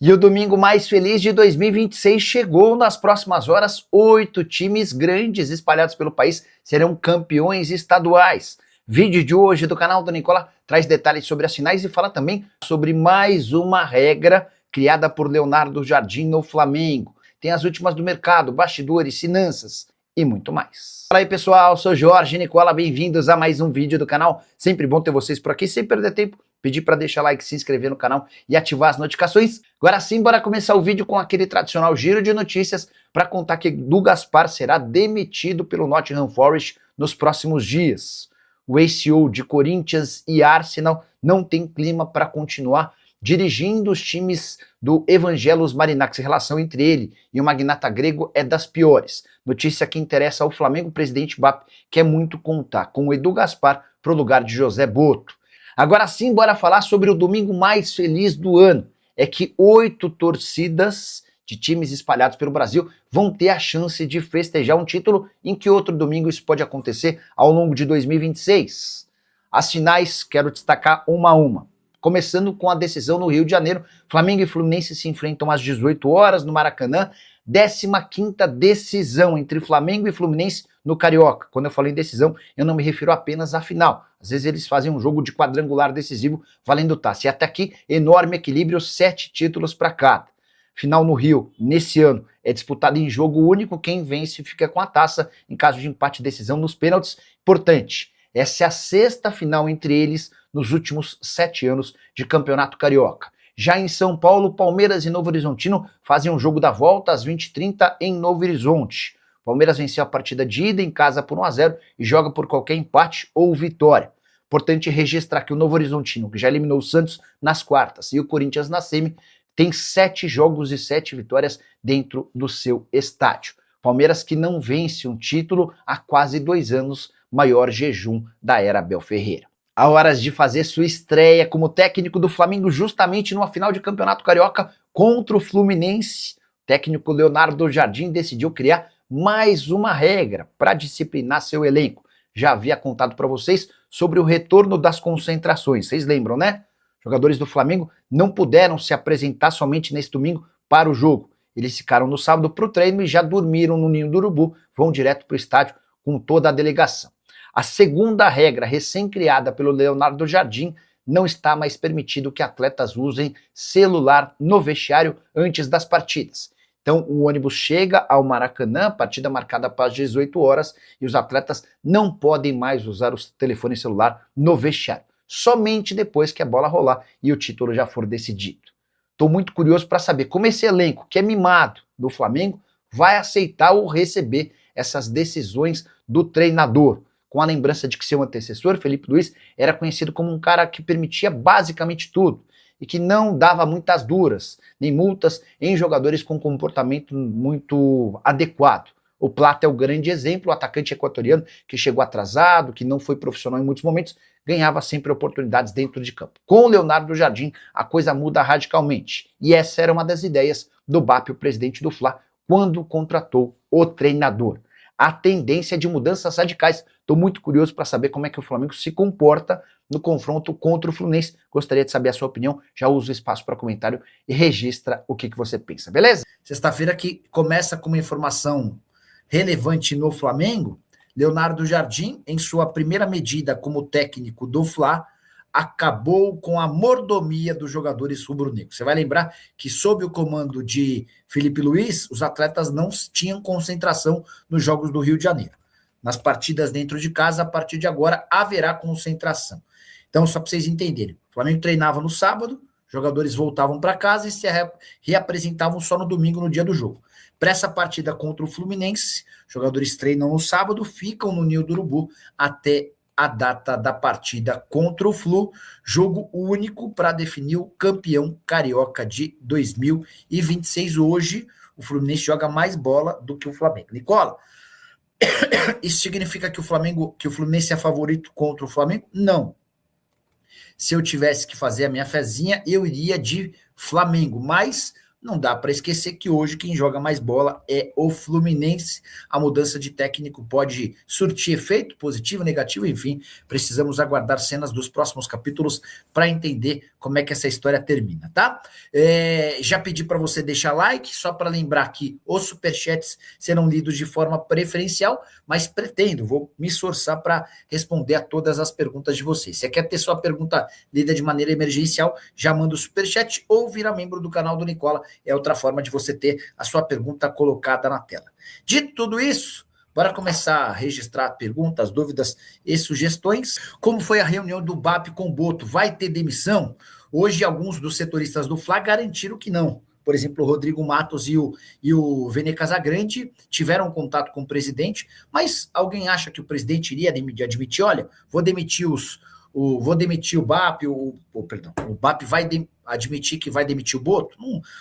E o domingo mais feliz de 2026 chegou. Nas próximas horas, 8 times grandes espalhados pelo país serão campeões estaduais. Vídeo de hoje do canal do Nicola traz detalhes sobre as finais e fala também sobre mais uma regra criada por Leonardo Jardim no Flamengo. Tem as últimas do mercado, bastidores, finanças e muito mais. Fala aí pessoal, sou Jorge Nicola, bem-vindos a mais um vídeo do canal. Sempre bom ter vocês por aqui, sem perder tempo. Pedir para deixar like, se inscrever no canal e ativar as notificações. Agora sim, bora começar o vídeo com aquele tradicional giro de notícias para contar que Edu Gaspar será demitido pelo Nottingham Forest nos próximos dias. O ex-CEO de Corinthians e Arsenal não tem clima para continuar dirigindo os times do Evangelos Marinax. A relação entre ele e o magnata grego é das piores. Notícia que interessa ao Flamengo, o presidente BAP quer muito contar com o Edu Gaspar para o lugar de José Boto. Agora sim, bora falar sobre o domingo mais feliz do ano. É que 8 torcidas de times espalhados pelo Brasil vão ter a chance de festejar um título. Em que outro domingo isso pode acontecer ao longo de 2026? As finais, quero destacar uma a uma. Começando com a decisão no Rio de Janeiro, Flamengo e Fluminense se enfrentam às 18 horas no Maracanã. 15ª decisão entre Flamengo e Fluminense no Carioca. Quando eu falo em decisão, eu não me refiro apenas à final. Às vezes eles fazem um jogo de quadrangular decisivo valendo taça. E até aqui, enorme equilíbrio, 7 títulos para cada. Final no Rio, nesse ano, é disputado em jogo único. Quem vence fica com a taça em caso de empate e decisão nos pênaltis. Importante, essa é a 6ª final entre eles nos últimos 7 anos de campeonato carioca. Já em São Paulo, Palmeiras e Novo Horizontino fazem um jogo da volta às 20h30 em Novo Horizonte. Palmeiras venceu a partida de ida em casa por 1-0 e joga por qualquer empate ou vitória. Importante registrar que o Novo Horizontino, que já eliminou o Santos nas quartas e o Corinthians na semi, tem 7 jogos e 7 vitórias dentro do seu estádio. Palmeiras que não vence um título há quase 2 anos, maior jejum da era Abel Ferreira. Há horas de fazer sua estreia como técnico do Flamengo justamente numa final de campeonato carioca contra o Fluminense. O técnico Leonardo Jardim decidiu criar mais uma regra para disciplinar seu elenco. Já havia contado para vocês sobre o retorno das concentrações. Vocês lembram, né? Jogadores do Flamengo não puderam se apresentar somente nesse domingo para o jogo. Eles ficaram no sábado para o treino e já dormiram no Ninho do Urubu, vão direto para o estádio com toda a delegação. A segunda regra, recém-criada pelo Leonardo Jardim, não está mais permitido que atletas usem celular no vestiário antes das partidas. Então, o ônibus chega ao Maracanã, partida marcada para as 18 horas, e os atletas não podem mais usar o telefone celular no vestiário. Somente depois que a bola rolar e o título já for decidido. Estou muito curioso para saber como esse elenco, que é mimado do Flamengo, vai aceitar ou receber essas decisões do treinador. Com a lembrança de que seu antecessor, Felipe Luiz, era conhecido como um cara que permitia basicamente tudo e que não dava muitas duras, nem multas em jogadores com comportamento muito adequado. O Plata é o grande exemplo, o atacante equatoriano que chegou atrasado, que não foi profissional em muitos momentos, ganhava sempre oportunidades dentro de campo. Com o Leonardo Jardim, a coisa muda radicalmente. E essa era uma das ideias do BAP, o presidente do Fla, quando contratou o treinador. A tendência de mudanças radicais. Estou muito curioso para saber como é que o Flamengo se comporta no confronto contra o Fluminense. Gostaria de saber a sua opinião. Já usa o espaço para comentário e registra o que você pensa, beleza? Sexta-feira que começa com uma informação relevante no Flamengo. Leonardo Jardim, em sua primeira medida como técnico do Fla, acabou com a mordomia dos jogadores rubro-negros. Você vai lembrar que sob o comando de Felipe Luiz, os atletas não tinham concentração nos jogos do Rio de Janeiro. Nas partidas dentro de casa, a partir de agora, haverá concentração. Então, só para vocês entenderem, o Flamengo treinava no sábado, jogadores voltavam para casa e se reapresentavam só no domingo, no dia do jogo. Para essa partida contra o Fluminense, jogadores treinam no sábado, ficam no Ninho do Urubu até a data da partida contra o Flu, jogo único para definir o campeão carioca de 2026. Hoje, o Fluminense joga mais bola do que o Flamengo. Nicola, isso significa que o Fluminense é favorito contra o Flamengo? Não. Se eu tivesse que fazer a minha fezinha, eu iria de Flamengo, mas não dá para esquecer que hoje quem joga mais bola é o Fluminense. A mudança de técnico pode surtir efeito positivo, negativo, enfim, precisamos aguardar cenas dos próximos capítulos para entender como é que essa história termina, tá? Já pedi para você deixar like, só para lembrar que os superchats serão lidos de forma preferencial, mas vou me esforçar para responder a todas as perguntas de vocês. Se você quer ter sua pergunta lida de maneira emergencial, já manda o superchat ou vira membro do canal do Nicola. É outra forma de você ter a sua pergunta colocada na tela. Dito tudo isso, bora começar a registrar perguntas, dúvidas e sugestões. Como foi a reunião do BAP com o Boto? Vai ter demissão? Hoje, alguns dos setoristas do Fla garantiram que não. Por exemplo, o Rodrigo Matos e o Vene Casagrande tiveram contato com o presidente, mas alguém acha que o presidente iria admitir, olha, vou demitir o BAP, o BAP vai admitir que vai demitir o Boto?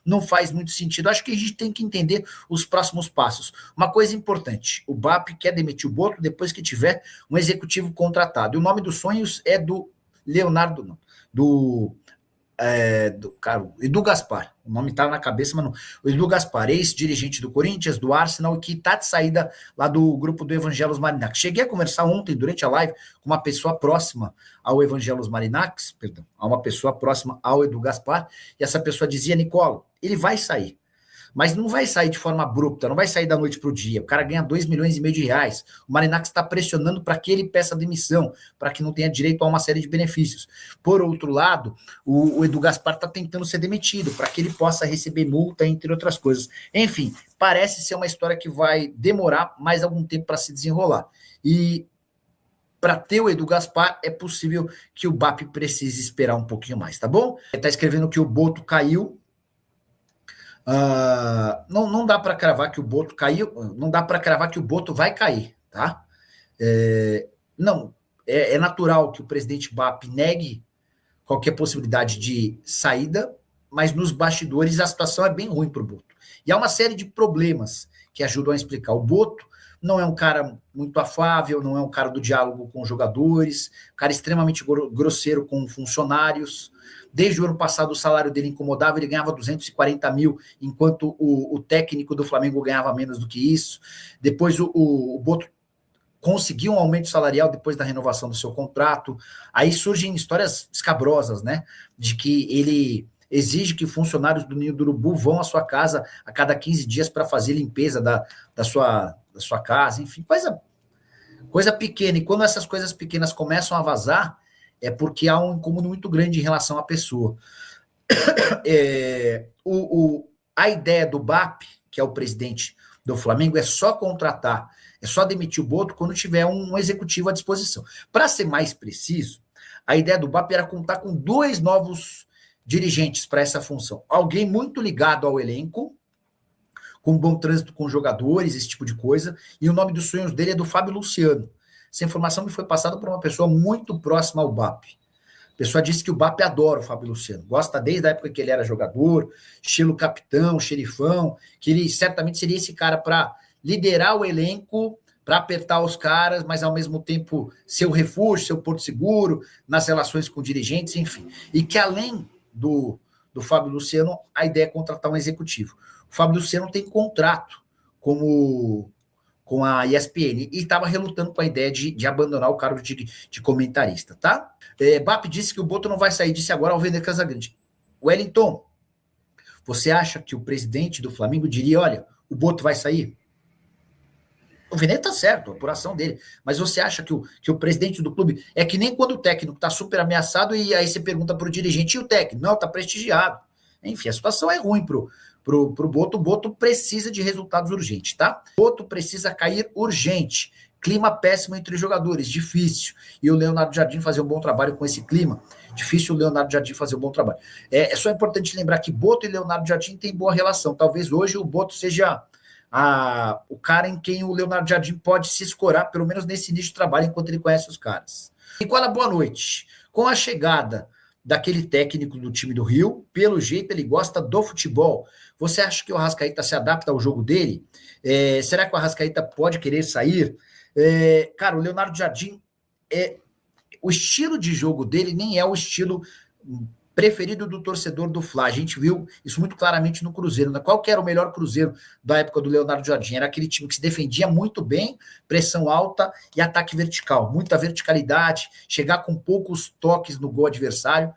Não faz muito sentido. Acho que a gente tem que entender os próximos passos. Uma coisa importante, o BAP quer demitir o Boto depois que tiver um executivo contratado. E o nome dos sonhos é do Leonardo, não, do Edu Gaspar, o nome estava na cabeça, mas não. O Edu Gaspar, ex-dirigente do Corinthians, do Arsenal, que está de saída lá do grupo do Evangelos Marinax. Cheguei a conversar ontem, durante a live, com uma pessoa próxima ao Evangelos Marinax, a uma pessoa próxima ao Edu Gaspar, e essa pessoa dizia, Nicola, ele vai sair, mas não vai sair de forma abrupta, não vai sair da noite para o dia. O cara ganha 2,5 milhões de reais. O Marinax está pressionando para que ele peça demissão, para que não tenha direito a uma série de benefícios. Por outro lado, o Edu Gaspar está tentando ser demitido, para que ele possa receber multa, entre outras coisas. Enfim, parece ser uma história que vai demorar mais algum tempo para se desenrolar. E para ter o Edu Gaspar, é possível que o BAP precise esperar um pouquinho mais, tá bom? Ele está escrevendo que o Boto caiu. Não dá para cravar que o Boto caiu, não dá para cravar que o Boto vai cair, tá? É natural que o presidente BAP negue qualquer possibilidade de saída, mas nos bastidores a situação é bem ruim para o Boto. E há uma série de problemas que ajudam a explicar. O Boto não é um cara muito afável, não é um cara do diálogo com os jogadores, um cara extremamente grosseiro com funcionários. Desde o ano passado o salário dele incomodava, ele ganhava 240 mil, enquanto o técnico do Flamengo ganhava menos do que isso. Depois o Boto conseguiu um aumento salarial depois da renovação do seu contrato. Aí surgem histórias escabrosas, né? De que ele exige que funcionários do Ninho do Urubu vão à sua casa a cada 15 dias para fazer limpeza da sua casa, enfim, coisa pequena. E quando essas coisas pequenas começam a vazar, é porque há um incômodo muito grande em relação à pessoa. A ideia do BAP, que é o presidente do Flamengo, é só contratar, é só demitir o Boto quando tiver um executivo à disposição. Para ser mais preciso, a ideia do BAP era contar com 2 novos dirigentes para essa função. Alguém muito ligado ao elenco, com bom trânsito com jogadores, esse tipo de coisa, e o nome dos sonhos dele é do Fábio Luciano. Essa informação me foi passada por uma pessoa muito próxima ao BAP. A pessoa disse que o BAP adora o Fábio Luciano, gosta desde a época que ele era jogador, estilo capitão, xerifão, que ele certamente seria esse cara para liderar o elenco, para apertar os caras, mas ao mesmo tempo ser o refúgio, ser o porto seguro, nas relações com dirigentes, enfim. E que além do Fábio Luciano, a ideia é contratar um executivo. O Fábio Luciano tem contrato com a ESPN e estava relutando com a ideia de abandonar o cargo de comentarista, tá? BAP disse que o Boto não vai sair, disse agora ao Vene Casagrande. Wellington, você acha que o presidente do Flamengo diria, olha, o Boto vai sair? O Vene tá certo, a apuração dele, mas você acha que o presidente do clube é que nem quando o técnico tá super ameaçado e aí você pergunta pro dirigente, e o técnico? Não, tá prestigiado. Enfim, a situação é ruim pro Boto. O Boto precisa de resultados urgentes, tá? O Boto precisa cair urgente. Clima péssimo entre os jogadores, difícil. E o Leonardo Jardim fazer um bom trabalho com esse clima. Difícil o Leonardo Jardim fazer um bom trabalho. É só importante lembrar que Boto e Leonardo Jardim têm boa relação. Talvez hoje o Boto seja o cara em quem o Leonardo Jardim pode se escorar, pelo menos nesse início de trabalho, enquanto ele conhece os caras. Nicola, boa noite. Com a chegada daquele técnico do time do Rio, pelo jeito ele gosta do futebol. Você acha que o Arrascaeta se adapta ao jogo dele? Será que o Arrascaeta pode querer sair? Cara, o Leonardo Jardim, o estilo de jogo dele nem é o estilo preferido do torcedor do Fla. A gente viu isso muito claramente no Cruzeiro, né? Qual que era o melhor Cruzeiro da época do Leonardo Jardim? Era aquele time que se defendia muito bem, pressão alta e ataque vertical, muita verticalidade, chegar com poucos toques no gol adversário.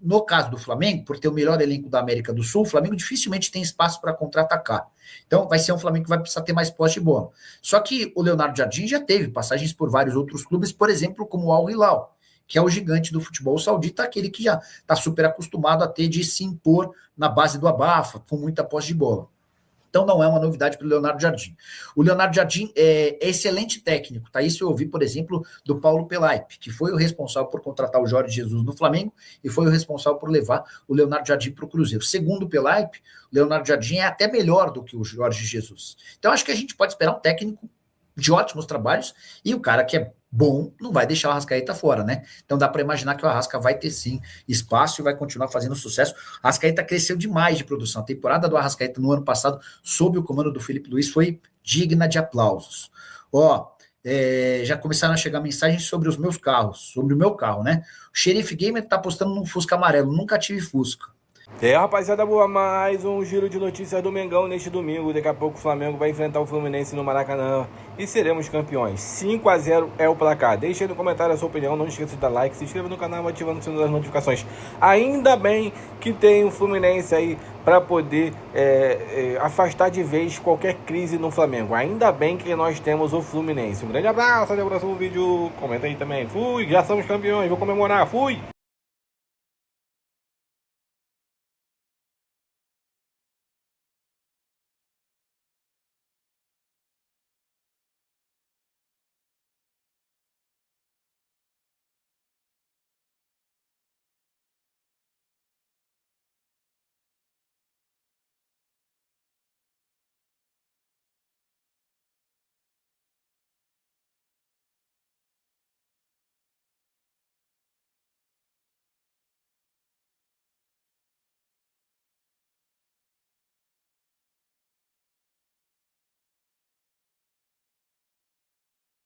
No caso do Flamengo, por ter o melhor elenco da América do Sul, o Flamengo dificilmente tem espaço para contra-atacar. Então, vai ser um Flamengo que vai precisar ter mais posse de bola. Só que o Leonardo Jardim já teve passagens por vários outros clubes, por exemplo, como o Al Hilal, que é o gigante do futebol saudita, aquele que já está super acostumado a ter de se impor na base do abafa, com muita posse de bola. Então não é uma novidade para o Leonardo Jardim. O Leonardo Jardim é excelente técnico, tá? Isso eu ouvi, por exemplo, do Paulo Pelaipe, que foi o responsável por contratar o Jorge Jesus no Flamengo e foi o responsável por levar o Leonardo Jardim para o Cruzeiro. Segundo o Pelaipe, o Leonardo Jardim é até melhor do que o Jorge Jesus. Então acho que a gente pode esperar um técnico de ótimos trabalhos e o cara que é bom não vai deixar o Arrascaeta fora, né? Então dá para imaginar que o Arrasca vai ter sim espaço e vai continuar fazendo sucesso. O Arrascaeta cresceu demais de produção. A temporada do Arrascaeta no ano passado, sob o comando do Felipe Luiz, foi digna de aplausos. Já começaram a chegar mensagens sobre os meus carros, sobre o meu carro, né? O Xerife Gamer tá postando num Fusca amarelo, nunca tive Fusca. Rapaziada, boa, mais um giro de notícias do Mengão neste domingo. Daqui a pouco o Flamengo vai enfrentar o Fluminense no Maracanã e seremos campeões. 5-0 é o placar. Deixe aí no comentário a sua opinião, não esqueça de dar like, se inscreva no canal ativando o sininho das notificações. Ainda bem que tem o Fluminense aí para poder afastar de vez qualquer crise no Flamengo. Ainda bem que nós temos o Fluminense. Um grande abraço, até o próximo vídeo. Comenta aí também. Fui, já somos campeões, vou comemorar, fui!